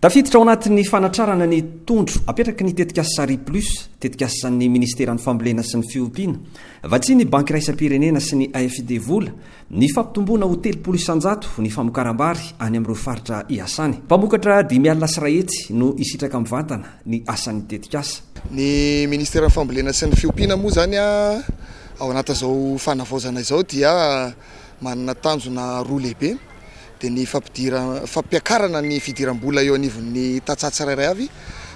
Tafiditra ao anatin'ny fanatrarana ny tondro apetraka ny tetikasa Sary Plus, tetikasan'ny Ministeran'ny Fambolena sy ny Fiompiana, vatsiny Banky Raisam-pirenena sy ny AFD vola, ny fampitomboana ho 300 ny famokarambary any amin'ireo faritra iasany. Mpamokatra 5,000 no isitraka mivantana ny asan'ny tetikasa. Ny Ministeran'ny Fambolena sy ny Fiompiana moa zany ao anatin'izao fanavaozana izao dia manana tanjona roa lehibe. Dia ny fampiakarana ny fidiram-bola eo anivon'ny tantsatsa tsirairay avy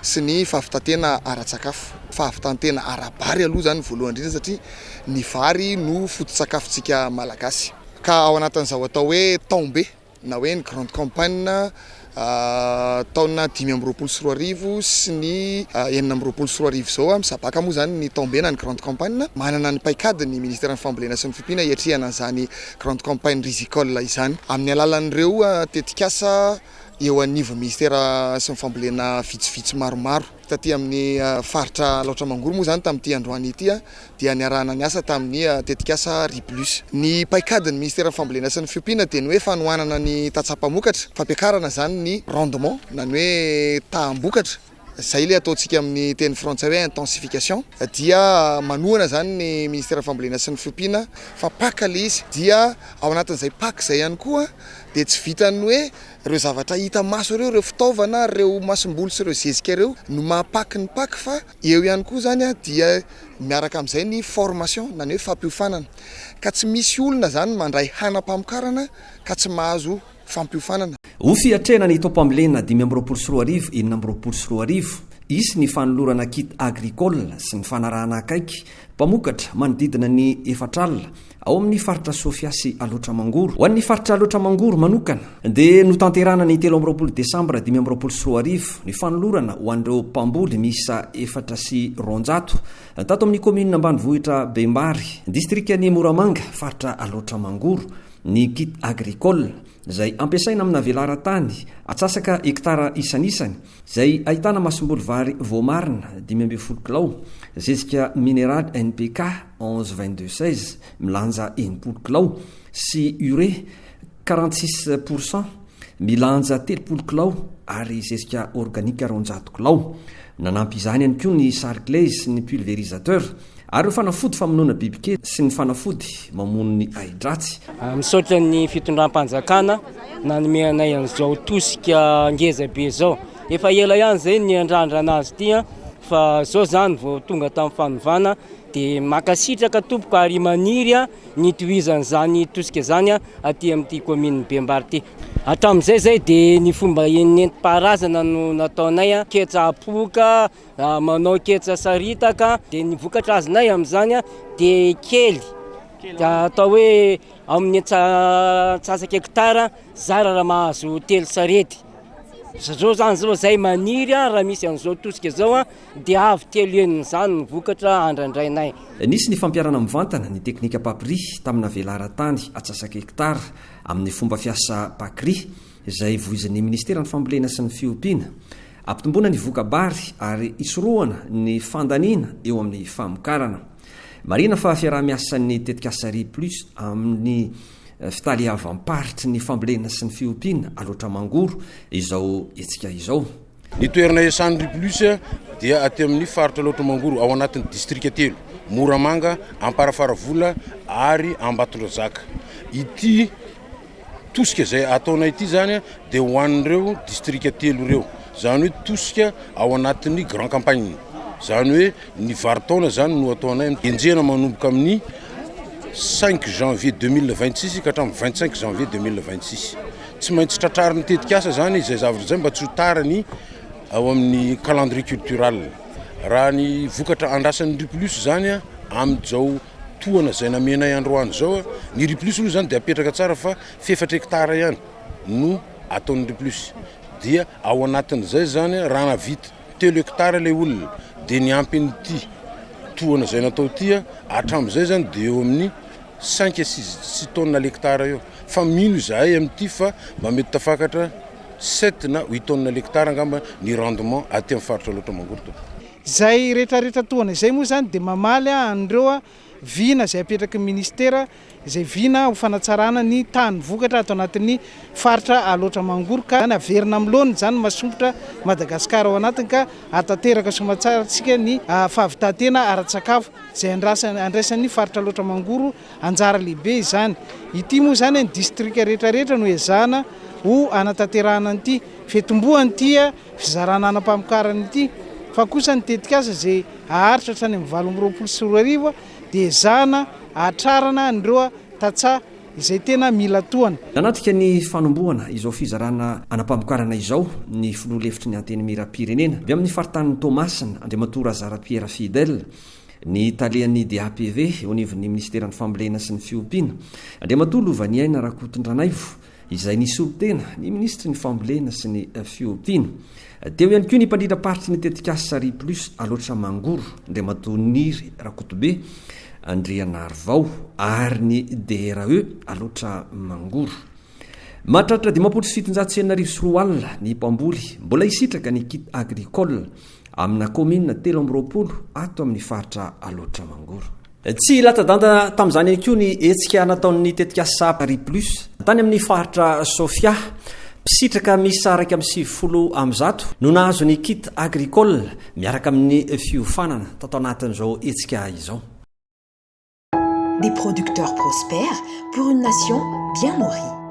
sy ny fahavitatena ara-tsakafo. Fahavitatena ara-bary aloha zany voalohany indrindra satria ny vary no foto-tsakafontsika malagasy. Ka ao anatin'izao atao hoe taombe na hoe ny grande campagne taona 5,24 sy ny 4,24 zao misabaka moa zany ny taombena ny grande campagne manana ny paikady ny Ministeran'ny Fambolena sy ny Fiompiana hiatrihana an'izany grande campagne rizicole izany amin'ny alalan'ireo tetikasa eo anivon'ny Ministera sy ny Fambolena vitsivitsy maromaro. Taty amin'ny faritra Laotra Mangoro moa zany tamin'ity androany ity dia niarahana ny asa tamin'ny tetikasa Riplus. Ny paikadin'ny Ministeran'ny Fambolena sy ny Fiompiana dia ny hoe fanohanana ny tatsapamokatra, fampiakarana zany ny rendement na ny hoe tahambokatra. Izay ilay ataontsika amin'ny teny frantsay hoe intensification dia manohana zany ny Ministeran'ny Fambolena sy ny Fiompiana fa paka ilay izy dia ao anatin'izay paka izay ihany koa dia tsy vitany hoe ireo zavatra hita maso ireo fitaovana, ireo masom-boly sy ireo zezika ireo no mahapaky ny paky fa eo ihany koa zany dia miaraka amin'izay ny formation na ny hoe fampiofanana ka tsy misy olona zany mandray hanam-pamokarana ka tsy mahazo fampiofanana. Ho fiatrena ny tompambolena 5,24 4,24 isy ny fanolorana kit agricole sy ny fanarahana akaiky mpamokatra manodidina ny 4 ao amin'ny faritra Sofia sy Alotra Mangoro. Ho an'ny faritra Alotra Mangoro manokana dia notanterana ny 13 Desambra 2024 ny fanolorana ho an'ireo mpamboly miisa 400 tato amin'ny commune ambanivohitra Bembary, distrikan'ny Moramanga, faritra Alotra Mangoro, ny kit agricole izay ampiasaina amina velara-tany atsasaka hektara isan'isany izay ahitana masom-boly vary voamarina 520 kilao, zezika minéral NPK 11,22,16 milanja 20 kilao sy urée 46% milanja 30 kilao ary zezika organique 400 kilao. Nanampy izany ihany koa ny sarclase sy ny pulvérisateur ary fanafody famonoana bibikely sy ny fanafody mamono ny aidratsy. Misaotra ny fitondram-panjakana nanomeanay an'izao tosika ngeza be zao. Efa ela ihany zay ny andrandra anazy ity fa zao zany vao tonga tamin'ny fanovana dia makasitraka tompoko ary maniry ny tohizan'izany tosika zany aty amin'ity commune Bembary ity. Hatramin'izay zay dia ny fomba nentim-paharazana no nataonay ketsa apoka, manao ketsa saritaka dia ny vokatra azonay amin'izany dia kely da atao hoe amin'ny tsasaka hektara zara raha mahazo 3 sarety. Zao zany zao zay maniry raha misy an'izao tosika zao dia avy 3 en'izany ny vokatra andrandrainay. Nisy ny fampiarana mivantana ny teknika papri tamina velara-tany atsasaka hektara amin'ny fomba fiasa pakry izay voizin'ny Ministeran'ny Fambolena sy ny Fiompiana. Ampitomboana ny vokabary ary isorohana ny fandaniana eo amin'ny famokarana. Marina fa fiaraha-miasan'ny tetikasa Sary Plus amin'ny fitaliavam-paritry ny fambolena sy ny Fiompiana Alotra Mangoro izao etsika izao. Ny toerana iasan'ny Plus dia aty amin'ny faritra Alotra Mangoro ao anatin'ny distrika 3 Moramanga, Amparafaravola ary Ambatondrazaka. Ity tosika izay ataonay ity zany dia ho an'ireo distrika 3 ireo, zany hoe tosika ao anatin'ny grand campagne, zany hoe ny varitaona zany no ataonay enjehana manomboka amin'ny 5 janvier 2026 ka hatramin'ny 25 janvier 2026. Tsy maintsy tratrariny tetikasa zany izay zavatra zay mba tsy ho tarany ao amin'ny calendrier cultural. Raha ny vokatra andrasan'ny Riplus zany amin'izao tohana izay namenay androany zao, ny Riplus aloha zany dia apetraka tsara fa 4 hektara ihany no ataon'ny Riplus. Dia ao anatin'izay zany raha navita 3 hektara ilay olona dia ny ampin'ity tohana izay natao ity hatramin'izay zany dia eo amin'ny 5 à 6 tonnes l'hectare eo. Fa mino izahay amin'ity fa mba mety tafakatra 7 na 8 tonnes l'hectare angamba ny rendement aty amin'ny faritra Alotra Mangoro. zay rehetrarehetra toana izay moa zany dia mamaly andreo vina zay apetraky ministera izay vina ho fanatsarana ny tany vokatra ato anatin'ny faritra aloatra mangoro ka averina amilony zany masompotra Madagasikara ao anatiny ka atateraka somatsaratsika ny fahavitatena ara-tsakafo zay andraisan'ny faritra aloatra mangoro anjara lehibe izany. Ity moa zany ny distrika rehetrarehetra no ezahana ho anatanterahana an'ity fetomboany tia fizarana anam-pamokarana ity fa kosa ny tetika aza zay aharitra hatrany amin'ny 2024 dia ezahana atrarana andreo tatsa izay tena mila toana. Nanatrika ny fanombohana izao fizarana anampamokarana izao ny filoha lefitry ny anteny miram-pirenena avy amin'ny faritanin'ny Tomasina Andriamatora Razara-Piera Fidèle ny talean'ny DAPV eo anivon'ny ministeran'ny fambolena sy ny fiompiana Andriamatora Lovaniaina Rakotondranaivy izay nisolotena ny ministry ny fambolena sy ny fiompiana. Teo ihany koa ny mpandritra-paritry ny tetikasy Sary Plus aloatra Mangoro Andriamatora Niry Rakotobe Andrianarivao ary ny DRE aloatra Mangoro. Mahatratra 579 ny mpamboly mbola isitraka ny kit agricole amina commune 320 ato amin'ny faritra aloatra Mangoro. Tsy latadanta tamin'izany ihany koa ny hetsika nataon'ny tetikasy Sary Plus tany amin'ny faritra Sofia pisitraka misy araka amin'ny 70 am'zato no nahazo ny kit agricole miaraka amin'ny fiofanana tato anatin'izao hetsika izao. Des producteurs prospères pour une nation bien nourrie.